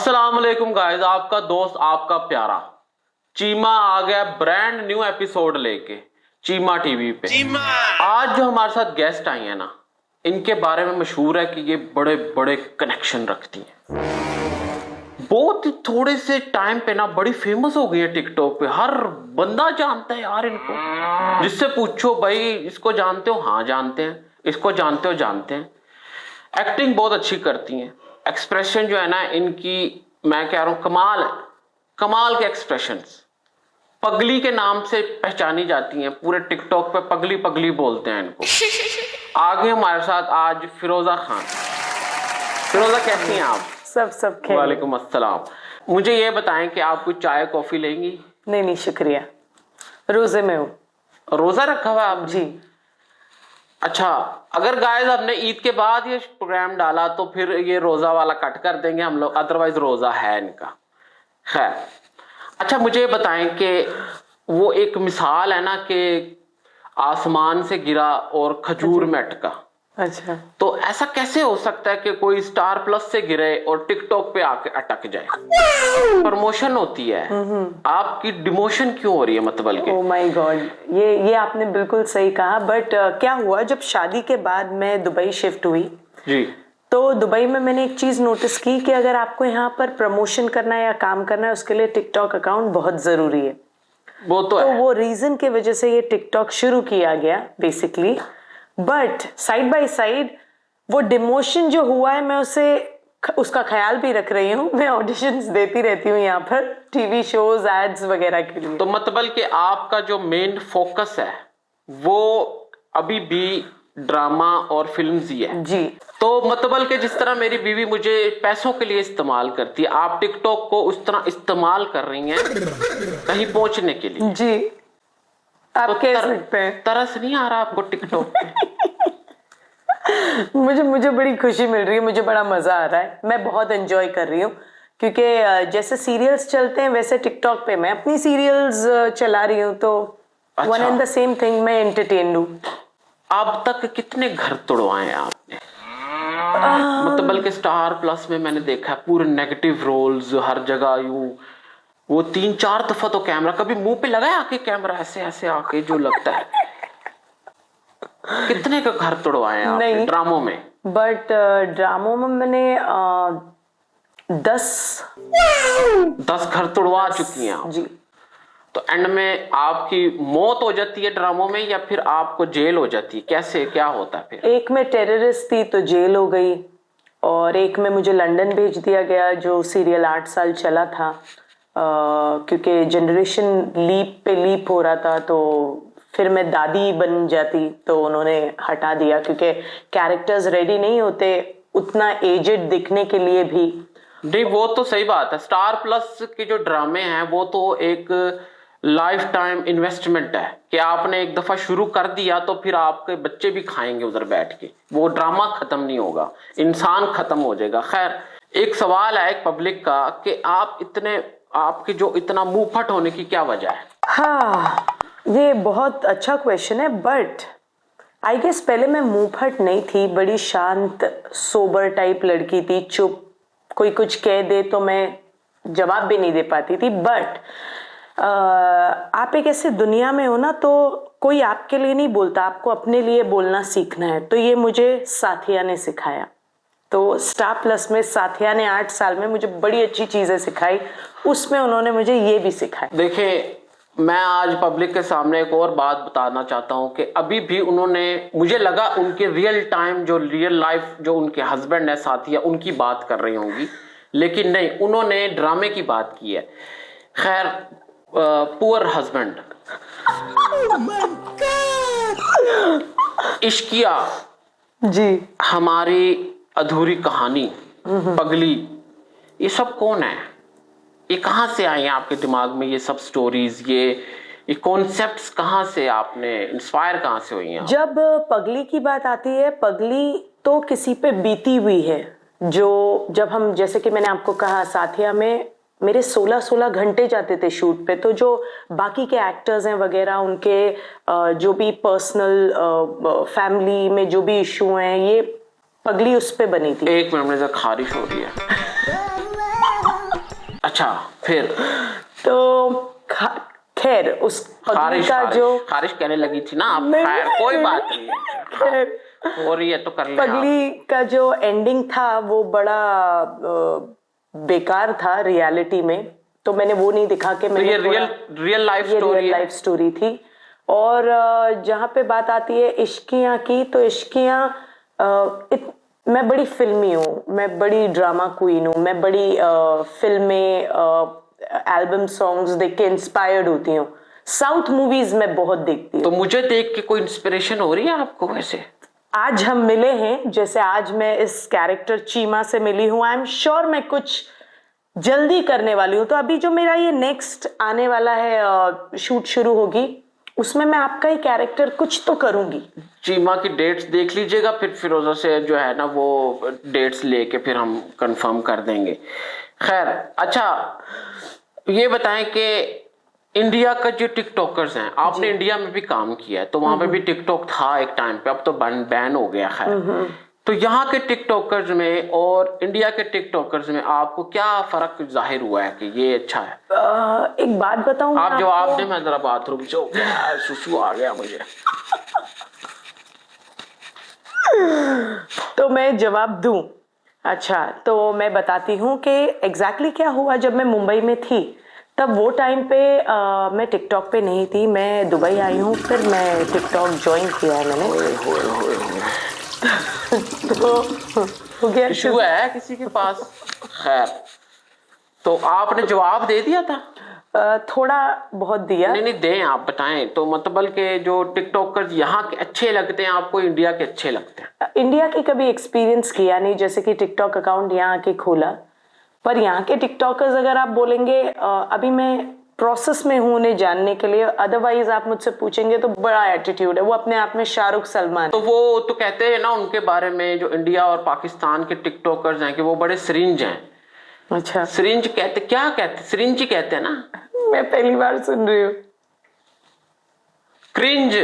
अस्सलाम वालेकुम गाइस, आपका दोस्त आपका प्यारा चीमा आ गया ब्रांड न्यू एपिसोड लेके चीमा टीवी पे। आज जो हमारे साथ गेस्ट आई है ना, इनके बारे में मशहूर है कि ये बड़े बड़े कनेक्शन रखती हैं। बहुत थोड़े से टाइम पे ना बड़ी फेमस हो गई है टिकटॉक पे, हर बंदा जानता है यार इनको। जिससे पूछो भाई इसको जानते हो, हाँ जानते हैं, इसको जानते हो, जानते हैं। एक्टिंग बहुत अच्छी करती हैं, एक्सप्रेशन जो है ना इनकी, मैं कह रहा हूं कमाल है, कमाल के एक्सप्रेशंस। पगली के नाम से पहचानी जाती हैं, पूरे टिकटॉक पे पगली पगली बोलते हैं इनको। आगे हमारे साथ आज फिरोजा खान। फिरोजा कैसी हैं आप? सब खैर। वालेकुम अस्सलाम। मुझे ये बताएं कि आप कुछ चाय कॉफी लेंगी? नहीं शुक्रिया, रोजे में हूँ। रोजा रखा हुआ आप? जी। अच्छा, अगर गाइस हमने ईद के बाद ये प्रोग्राम डाला तो फिर ये रोजा वाला कट कर देंगे हम लोग, अदरवाइज रोजा है इनका। खैर, अच्छा मुझे बताएं कि वो एक मिसाल है ना कि आसमान से गिरा और खजूर में अटका। अच्छा, तो ऐसा कैसे हो सकता है कि कोई स्टार प्लस से गिरे और टिकटॉक पे आके अटक जाए? प्रमोशन होती है, आपकी डिमोशन क्यों हो रही है मतलब के? ओह माय गॉड, ये आपने बिल्कुल सही कहा। बट क्या हुआ, जब शादी के बाद मैं दुबई शिफ्ट हुई जी, तो दुबई में मैंने एक चीज नोटिस की कि अगर आपको यहाँ पर प्रमोशन करना है या काम करना है, उसके लिए टिकटॉक अकाउंट बहुत जरूरी है। वो तो है। वो रीजन की वजह से ये टिकटॉक शुरू किया गया basically. But side by side वो डिमोशन जो हुआ है, मैं उसका ख्याल भी रख रही हूँ। मैं ऑडिशंस देती रहती हूँ यहाँ पर टीवी शोज, एड्स वगैरह के लिए। तो मतलब कि आपका जो मेन फोकस है वो अभी भी ड्रामा और फिल्म्स ही है? जी। तो मतलब कि जिस तरह मेरी बीवी मुझे पैसों के लिए इस्तेमाल करती है, आप टिकटॉक को उस तरह इस्तेमाल कर रही हैं कहीं पहुंचने के लिए? जी, आप तो कह सकते हैं। तरस नहीं आ रहा आपको टिकटॉक पे? मुझे बड़ी खुशी मिल रही है, मुझे बड़ा मजा आ रहा है, मैं बहुत एंजॉय कर रही हूँ। क्योंकि जैसे सीरियल्स चलते हैं वैसे टिकटॉक पे मैं अपनी सीरियल्स चला रही हूँ, तो one and the same thing, मैं एंटरटेन हूँ। अब तक कितने घर तोड़वाए आपने? मतलब बल्कि स्टार प्लस में मैंने देखा है पूरे नेगेटिव रोल्स हर जगह, यूं वो 3-4 दफा तो कैमरा, कभी मुंह पे लगाया आके कैमरा ऐसे ऐसे आके जो लगता है। कितने का घर तोड़वाए आपने ड्रामों में? बट ड्रामों में मैंने 10 घर तोड़वा चुकी हैं आप? जी। तो एंड में आपकी मौत हो जाती है ड्रामों में या फिर आपको जेल हो जाती है? कैसे क्या होता है फिर? एक में टेररिस्ट थी तो जेल हो गई, और एक में मुझे लंदन भेज दिया गया, जो सीरियल 8 साल चला था। क्योंकि जनरेशन लीप पे लीप हो रहा था, तो फिर मैं दादी बन जाती, तो उन्होंने हटा दिया क्योंकि कैरेक्टर्स रेडी नहीं होते उतना एजेड दिखने के लिए भी। नहीं, वो तो सही बात है। स्टार प्लस के जो ड्रामे हैं वो तो एक लाइफ टाइम इन्वेस्टमेंट है कि आपने एक दफा शुरू कर दिया तो फिर आपके बच्चे भी खाएंगे उधर बैठ के, वो ड्रामा खत्म नहीं होगा, इंसान खत्म हो जाएगा। खैर, एक सवाल है एक पब्लिक का कि आप इतने, आपके जो इतना मुंह फट होने की क्या वजह है? हाँ, ये बहुत अच्छा क्वेश्चन है। बट आई गेस पहले मैं मुंह फट नहीं थी, बड़ी शांत सोबर टाइप लड़की थी, चुप, कोई कुछ कह दे तो मैं जवाब भी नहीं दे पाती थी। बट आप एक ऐसे दुनिया में हो ना, तो कोई आपके लिए नहीं बोलता, आपको अपने लिए बोलना सीखना है। तो ये मुझे साथिया ने सिखाया। तो स्टार प्लस में साथिया ने 8 साल में मुझे बड़ी अच्छी चीजें सिखाई, उसमें उन्होंने मुझे ये भी सिखाया। देखिए, मैं आज पब्लिक के सामने एक और बात बताना चाहता हूं कि अभी भी उन्होंने, मुझे लगा उनके रियल टाइम जो रियल लाइफ जो उनके हस्बैंड है साथिया, उनकी बात कर रही होंगी, लेकिन नहीं, उन्होंने ड्रामे की बात की है। खैर, पुअर हस्बैंड, इश्किया जी, हमारी अधूरी कहानी, पगली, ये सब कौन है? ये कहां से आई हैं आपके दिमाग में ये सब स्टोरीज, ये कॉन्सेप्ट्स कहां से आपने इंस्पायर कहां से हुई हैं? जब पगली की बात आती है, पगली तो किसी पे बीती हुई है। जो जब हम, जैसे कि मैंने आपको कहा, साथिया में मेरे 16 घंटे जाते थे शूट पे, तो जो बाकी के एक्टर्स हैं वगैरह, उनके जो भी पर्सनल फैमिली में जो भी इशू हैं, ये पगली उस पे बनी थी। एक मिनट में खारिश हो रही है। अच्छा, फिर तो खैर उस पगली का जो खारिश कहने लगी थी ना आप, खैर कोई बात नहीं है, खैर हो रही है तो कर लें। पगली का जो एंडिंग था वो बड़ा बेकार था रियलिटी में, तो मैंने वो नहीं दिखा के तो मैंने ये रियल लाइफ स्टोरी थी। और जहाँ पे बात आती है इश्कियाँ की, तो इश्कियाँ मैं बड़ी फिल्मी हूँ, मैं बड़ी ड्रामा क्वीन हूँ, मैं बड़ी फिल्में एल्बम सॉन्ग्स देख के इंस्पायर्ड होती हूँ। साउथ मूवीज मैं बहुत देखती हूँ। तो मुझे देख के कोई इंस्पिरेशन हो रही है आपको? वैसे आज हम मिले हैं, जैसे आज मैं इस कैरेक्टर चीमा से मिली हूँ, आई एम श्योर मैं कुछ जल्दी करने वाली हूँ। तो अभी जो मेरा ये नेक्स्ट आने वाला है शूट शुरू होगी, उसमें मैं आपका ही कैरेक्टर कुछ तो करूंगी। चीमा की डेट्स देख लीजिएगा, फिर फिरोजा से जो है ना वो डेट्स लेके फिर हम कंफर्म कर देंगे। खैर, अच्छा ये बताएं कि इंडिया का जो टिकटॉकर्स हैं, आपने इंडिया में भी काम किया है, तो वहां पे भी टिकटॉक था एक टाइम पे, अब तो बैन हो गया। खैर, तो यहाँ के टिकटॉकर्स में और इंडिया के टिकटॉकर्स में आपको क्या फर्क जाहिर हुआ है कि ये अच्छा है? एक बात बताऊं आप जवाब दें, मैं जरा बाथरूम से हो गया, सुसु आ गया मुझे। तो मैं जवाब दूं? अच्छा, तो मैं बताती हूँ कि एग्जैक्टली क्या हुआ। जब मैं मुंबई में थी तब वो टाइम पे मैं टिकटॉक पे नहीं थी, मैं दुबई आई हूँ, फिर मैं टिकटॉक ज्वाइन किया है मैंने। तो हो गया, इशू है किसी के पास। खैर, तो आपने जवाब दे दिया था? थोड़ा बहुत दिया। नहीं दें, आप बताएं। तो मतलब के जो टिकटॉकर्स यहाँ के अच्छे लगते हैं आपको, इंडिया के अच्छे लगते हैं? इंडिया की कभी एक्सपीरियंस किया नहीं, जैसे कि टिकटॉक अकाउंट यहाँ के खोला, पर यहाँ के टिकटॉकर्स अगर आप बोलेंगे, अभी मैं प्रोसेस में हूँ उन्हें जानने के लिए, अदरवाइज आप मुझसे पूछेंगे तो बड़ा एटीट्यूड है, वो अपने आप में शाहरुख सलमान। तो वो तो कहते हैं ना उनके बारे में, जो इंडिया और पाकिस्तान के टिकटॉकर्स हैं, कि वो बड़े सरिंज हैं। अच्छा, सरिंज कहते, क्या कहते? सरिंज ही कहते हैं ना? मैं पहली बार सुन रही हूँ। क्रिंज,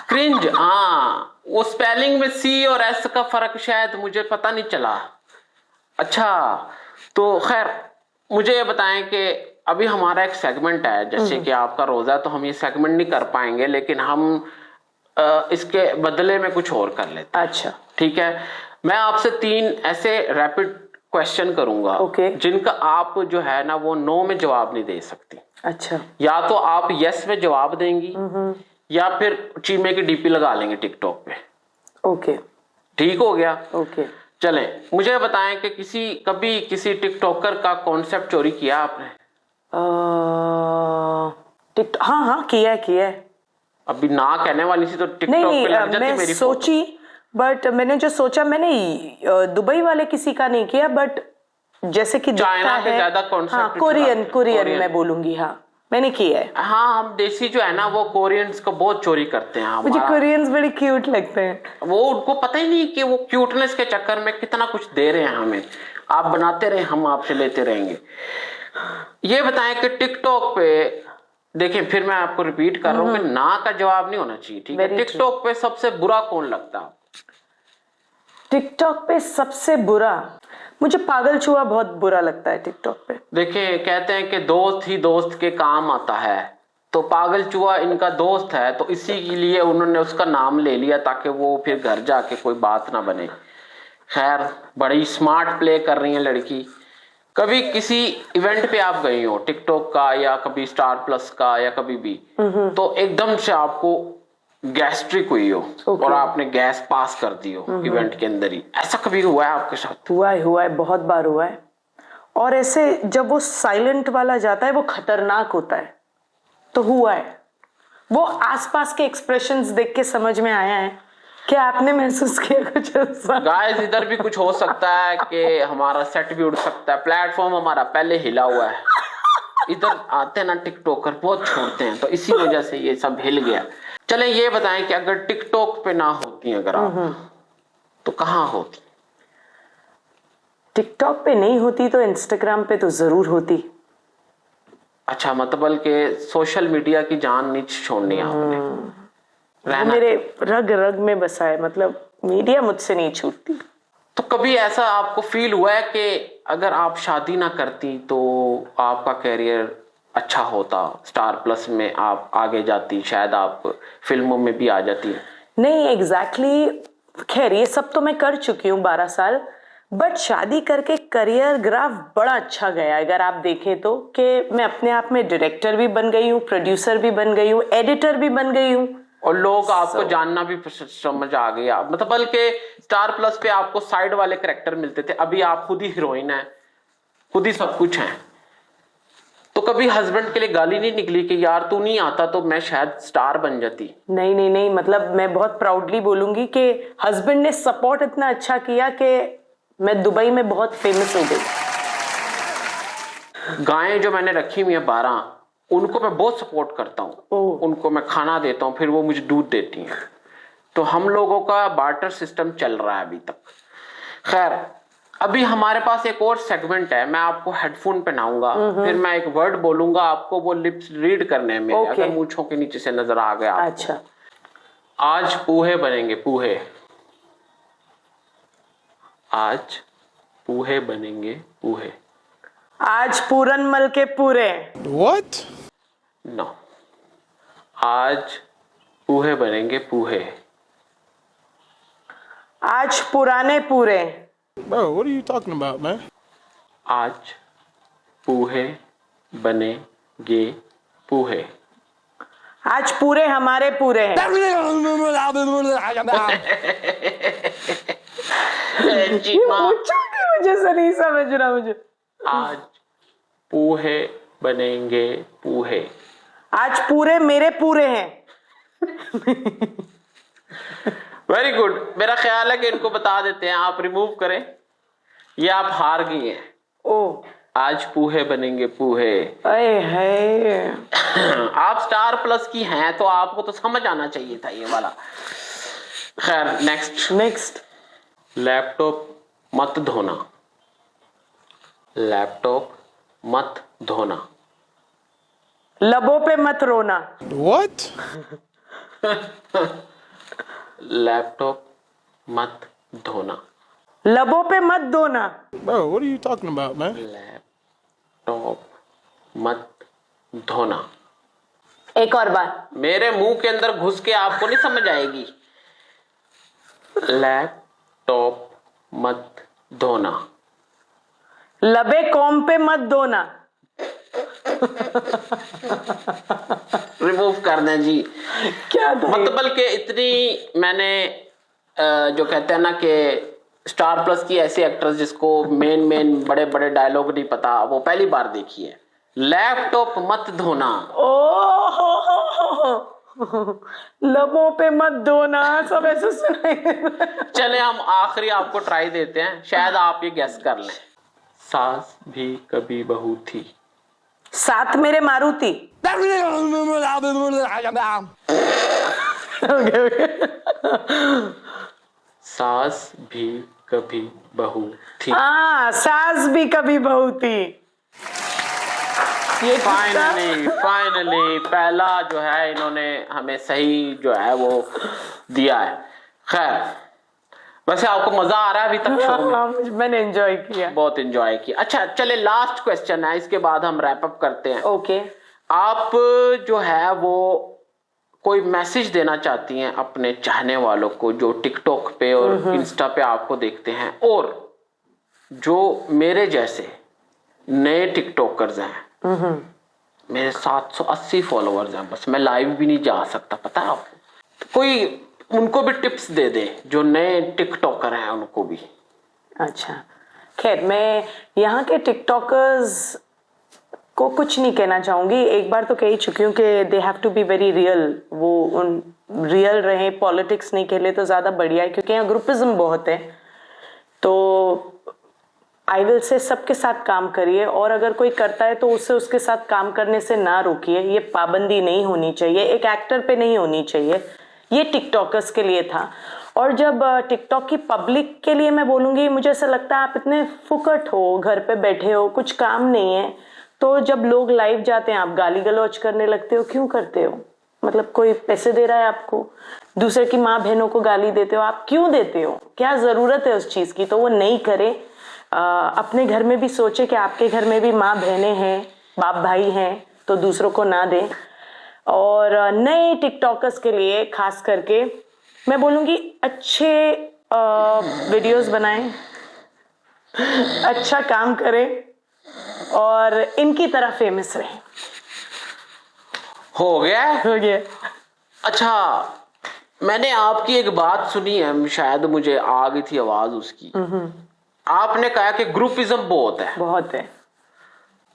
क्रिंज, हाँ, वो स्पेलिंग में सी और एस का फर्क शायद मुझे पता नहीं चला। अच्छा, तो खैर मुझे ये बताएं कि अभी हमारा एक सेगमेंट है, जैसे कि आपका रोजा, तो हम ये सेगमेंट नहीं कर पाएंगे, लेकिन हम इसके बदले में कुछ और कर लेते हैं। अच्छा, ठीक है। मैं आपसे 3 ऐसे रैपिड क्वेश्चन करूंगा, जिनका आप जो है ना वो नो में जवाब नहीं दे सकती। अच्छा, या तो आप यस में जवाब देंगी, या फिर चीमे की डीपी लगा लेंगे टिकटॉक पे। ओके, ठीक हो गया? ओके। चलें, मुझे बताएं कि कभी किसी टिकटॉकर का कॉन्सेप्ट चोरी किया आपने? हाँ किया है। अभी ना कहने वाली थी तो टिकटॉक नहीं, पे लग जाती मैं मेरी सोची, बट मैंने जो सोचा, मैंने दुबई वाले किसी का नहीं किया, बट जैसे कि चाइना के ज्यादा कॉन्सेप्ट। हाँ, कोरियन मैं बोलूंगी, हाँ मैंने किया है। हाँ, हम देसी जो है ना वो कोरियंस को बहुत चोरी करते हैं। मुझे कोरियंस बड़े क्यूट लगते हैं। वो उनको पता ही नहीं कि वो क्यूटनेस के चक्कर में कितना कुछ दे रहे हैं हमें। आप बनाते रहे, हम आपसे लेते रहेंगे। ये बताएं कि टिकटॉक पे, देखें फिर मैं आपको रिपीट कर रहा हूँ कि ना का जवाब नहीं होना चाहिए, ठीक है? टिकटॉक पे सबसे बुरा कौन लगता है? टिकटॉक पे सबसे बुरा मुझे पागल चूहा बहुत बुरा लगता है टिकटॉक पे। देखिए, कहते हैं कि दोस्त ही दोस्त के काम आता है, तो पागल चूहा इनका दोस्त है, तो इसी के लिए उन्होंने उसका नाम ले लिया ताकि वो फिर घर जाके कोई बात ना बने। खैर, बड़ी स्मार्ट प्ले कर रही है लड़की। कभी किसी इवेंट पे आप गई हो टिकटॉक का, या कभी स्टार प्लस का, या कभी भी, तो एकदम से आपको गैस्ट्रिक हुई हो और आपने गैस पास कर दी हो इवेंट के अंदर ही, ऐसा कभी हुआ है आपके साथ? हुआ है, बहुत बार हुआ है। और ऐसे जब वो साइलेंट वाला जाता है वो खतरनाक होता है, तो हुआ है। वो आसपास के एक्सप्रेशंस देख के समझ में आया है। क्या आपने महसूस किया कुछ ऐसा? गाइस, इधर भी कुछ हो सकता है कि हमारा सेट भी उड़ सकता है, प्लेटफॉर्म हमारा पहले हिला हुआ है। इधर आते ना टिकटॉकर बहुत छोड़ते हैं, तो इसी वजह से ये सब हिल गया। चलें, ये बताएं कि अगर टिकटॉक पे ना होती अगर आप, तो कहाँ होती? टिकटॉक पे नहीं होती तो इंस्टाग्राम पे तो जरूर होती। अच्छा, मतलब के सोशल मीडिया की जान नहीं छोड़नी आपने, वो मेरे रग रग में बसा है, मतलब मीडिया मुझसे नहीं छूटती। तो कभी ऐसा आपको फील हुआ है कि अगर आप शादी ना करती तो आपका करियर अच्छा होता, स्टार प्लस में आप आगे जाती, शायद आप फिल्मों में भी आ जाती? नहीं एग्जैक्टली खैर ये सब तो मैं कर चुकी हूँ 12 साल, बट शादी करके करियर ग्राफ बड़ा अच्छा गया अगर आप देखें तो, कि मैं अपने आप में डायरेक्टर भी बन गई हूँ, प्रोड्यूसर भी बन गई हूँ, एडिटर भी बन गई हूँ, और लोग आपको जानना भी समझ आ गया, मतलब बल्कि स्टार प्लस पे आपको साइड वाले कैरेक्टर मिलते थे, अभी आप खुद ही हीरोइन है, खुद ही सब कुछ है। तो कभी हस्बैंड के लिए गाली नहीं निकली कि यार तू नहीं आता तो मैं शायद स्टार बन जाती? नहीं नहीं नहीं, मतलब मैं बहुत प्राउडली बोलूंगी कि हस्बैंड ने सपोर्ट इतना अच्छा किया कि मैं दुबई में बहुत फेमस हो गई। गायें जो मैंने रखी हुई है 12, उनको मैं बहुत सपोर्ट करता हूँ, उनको मैं खाना देता हूँ, फिर वो मुझे दूध देती हैं। तो हम लोगों का बार्टर सिस्टम चल रहा है अभी तक। खैर, अभी हमारे पास एक और सेगमेंट है, मैं आपको हेडफोन पहनाऊंगा, फिर मैं एक वर्ड बोलूंगा, आपको वो लिप्स रीड करने में, अगर मूंछों के नीचे से नजर आ गया आपको। अच्छा। आज पोहे बनेंगे, पोहे। आज पोहे बनेंगे, पोहे। आज पूरन मल के पूरे। What? नो। आज पोहे बनेंगे, पोहे। आज पुराने पूरे। Bro, what are you talking about, man? आज पोहे बनेंगे, पोहे। आज पूरे हमारे पूरे हैं। बच्चों की वजह से नहीं समझ रहा मुझे। आज पोहे बनेंगे, पोहे। आज पूरे मेरे पूरे हैं। Very good. मेरा ख्याल है कि इनको बता देते हैं, आप रिमूव करें, ये आप हार गई हैं। ओ, आज पोहे बनेंगे, पोहे। अरे है। आप स्टार प्लस की हैं तो आपको तो समझ आना चाहिए था ये वाला। खैर, नेक्स्ट। लैपटॉप मत धोना, लैपटॉप मत धोना। लबों पे मत रोना। What? लैपटॉप मत धोना। लबों पे मत धोना। Bro, what are you talking about, man? Laptop मत धोना। एक और बार। मेरे मुंह के अंदर घुस के आपको नहीं समझ आएगी। लैपटॉप मत धोना। लबे कॉम पे मत धोना। रिमूव कर दें जी। क्या था? मतलब बल्कि इतनी मैंने जो कहते हैं ना कि स्टार प्लस की ऐसी एक्ट्रेस जिसको मेन बड़े बड़े डायलॉग नहीं पता, वो पहली बार देखी है। लैपटॉप मत धोना। लबों पे मत धोना, सब ऐसे सुनाई। चले हम आखिरी आपको ट्राई देते हैं, शायद आप ये गेस कर लें। सास भी कभी बहू थी। साथ मेरे मारुति। सास भी कभी बहू थी। हाँ, सास भी कभी बहू थी। ये फाइनली पहला जो है इन्होंने हमें सही जो है वो दिया है। खैर, वैसे आपको मजा आ रहा है अभी तक शो में? हाँ, मैंने एंजॉय किया, बहुत एंजॉय किया। अच्छा चले, लास्ट क्वेश्चन है, इसके बाद हम रैप अप करते हैं। ओके। आप जो है वो कोई मैसेज देना चाहती हैं अपने चाहने वालों को जो टिकटॉक पे और इंस्टा पे आपको देखते हैं, और जो मेरे जैसे नए टिकटॉकर्स हैं, मेरे 780 फॉलोअर्स हैं, बस मैं लाइव भी नहीं जा सकता, पता है आपको? तो कोई उनको भी टिप्स दे दे जो नए टिकटॉकर हैं उनको भी। अच्छा, खैर मैं यहाँ के टिकटॉकर्स को कुछ नहीं कहना चाहूंगी। एक बार तो कह ही चुकी हूँ कि they have to be very real. वो उन रियल रहे, पॉलिटिक्स नहीं खेले तो ज्यादा बढ़िया है, क्योंकि यहाँ ग्रुपिज्म बहुत है। तो आई विल से सबके साथ काम करिए, और अगर कोई करता है तो उसके साथ काम करने से ना रोकिए। ये पाबंदी नहीं होनी चाहिए, एक एक्टर पे नहीं होनी चाहिए। ये टिकटॉकर्स के लिए था। और जब टिकटॉक की पब्लिक के लिए मैं बोलूंगी, मुझे ऐसा लगता है आप इतने फुकट हो, घर पे बैठे हो, कुछ काम नहीं है, तो जब लोग लाइव जाते हैं आप गाली गलौज करने लगते हो। क्यों करते हो? मतलब कोई पैसे दे रहा है आपको? दूसरे की माँ बहनों को गाली देते हो, आप क्यों देते हो, क्या जरूरत है उस चीज की, तो वो नहीं करे। अपने घर में भी सोचे कि आपके घर में भी माँ बहनें हैं, बाप भाई हैं, तो दूसरों को ना दें। और नए टिकटॉकर्स के लिए खास करके मैं बोलूंगी अच्छे वीडियोस बनाएं, अच्छा काम करें और इनकी तरह फेमस रहें। हो गया? हो गया। अच्छा, मैंने आपकी एक बात सुनी है, शायद मुझे आ गई थी आवाज उसकी। आपने कहा कि ग्रुपिज्म बहुत है।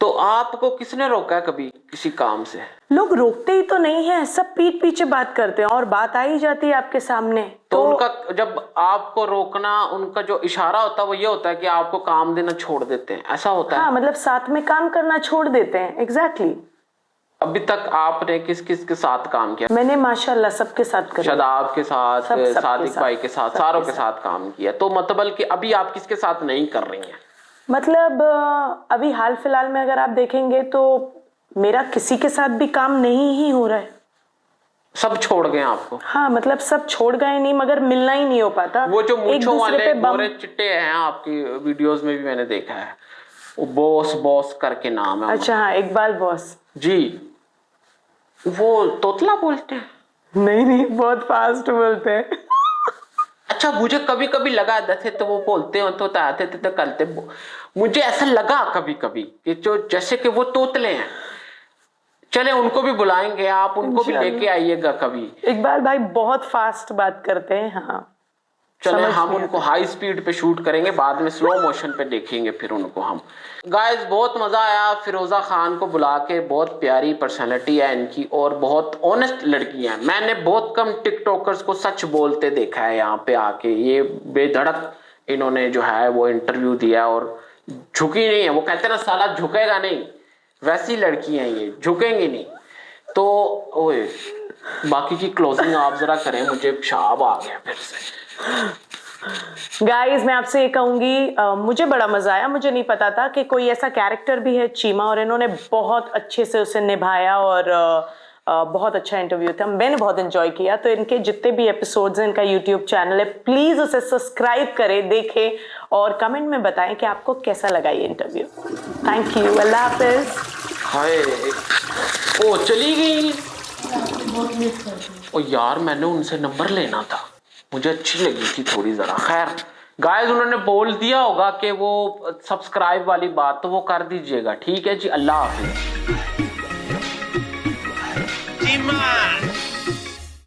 तो आपको किसने रोका है कभी किसी काम से? लोग रोकते ही तो नहीं है, सब पीठ पीछे बात करते हैं और बात आ ही जाती है आपके सामने। तो उनका जब आपको रोकना, उनका जो इशारा होता है वो ये होता है कि आपको काम देना छोड़ देते हैं, ऐसा होता है? हाँ, मतलब साथ में काम करना छोड़ देते हैं। एग्जैक्टली। अभी तक आपने किस किस के साथ काम किया? मैंने माशाल्लाह सबके साथ कर, शादाब के साथ, सादिक भाई के साथ, सारों के साथ काम किया। तो मतलब कि अभी आप किसके साथ नहीं कर रही हैं? मतलब अभी हाल फिलहाल में अगर आप देखेंगे तो मेरा किसी के साथ भी काम नहीं ही हो रहा है। सब छोड़ गए आपको? हाँ, मतलब सब छोड़ गए नहीं, मगर मिलना ही नहीं हो पाता। वो जो मूंछों वाले गोरे चिट्टे हैं आपकी वीडियोस में भी मैंने देखा है, वो बॉस बॉस करके नाम है। अच्छा हाँ, इकबाल बॉस जी, वो तोतला बोलते हैं? नहीं, बहुत फास्ट बोलते हैं। अच्छा, मुझे कभी कभी लगा जैसे तो वो बोलते हो तो आते थे तो करते, मुझे ऐसा लगा कभी कभी कि जो जैसे कि वो तोतले हैं। चले उनको भी बुलाएंगे, आप उनको भी लेके आइएगा कभी। इकबाल भाई बहुत फास्ट बात करते हैं। हाँ, चले हम उनको हाई स्पीड पे शूट करेंगे, बाद में स्लो मोशन पे देखेंगे फिर उनको हम। गाइस, बहुत मजा आया फिरोजा खान को बुला के। बहुत प्यारी पर्सनैलिटी है इनकी और बहुत ऑनेस्ट लड़की है। मैंने बहुत कम टिकटॉकर्स को सच बोलते देखा है यहाँ पे आके। ये बेधड़क इन्होंने जो है वो इंटरव्यू दिया और झुकी नहीं है। वो कहते ना साला झुकेगा नहीं, वैसी लड़की है ये, झुकेंगी नहीं। तो ओए, बाकी की क्लोजिंग आप जरा करें, मुझे पेशाब आ गया फिर से। गाइस, मैं आपसे ये कहूंगी, मुझे बड़ा मजा आया। मुझे नहीं पता था कि कोई ऐसा कैरेक्टर भी है चीमा, और इन्होंने बहुत अच्छे से उसे निभाया और बहुत अच्छा इंटरव्यू था। मैंने बहुत एंजॉय किया। तो इनके जितने भी एपिसोड्स हैं, इनका यूट्यूब चैनल है, प्लीज उसे सब्सक्राइब करें, देखें और कमेंट में बताएं कि आपको कैसा लगा ये इंटरव्यू। थैंक यू, अल्लाह हाफिज। हाय, ओ चली गई। ओ यार, मैंने उनसे नंबर लेना था, मुझे अच्छी लगी थी थोड़ी जरा। खैर गाइस, उन्होंने बोल दिया होगा कि वो सब्सक्राइब वाली बात, तो वो कर दीजिएगा। ठीक है जी, अल्लाह हाफिज।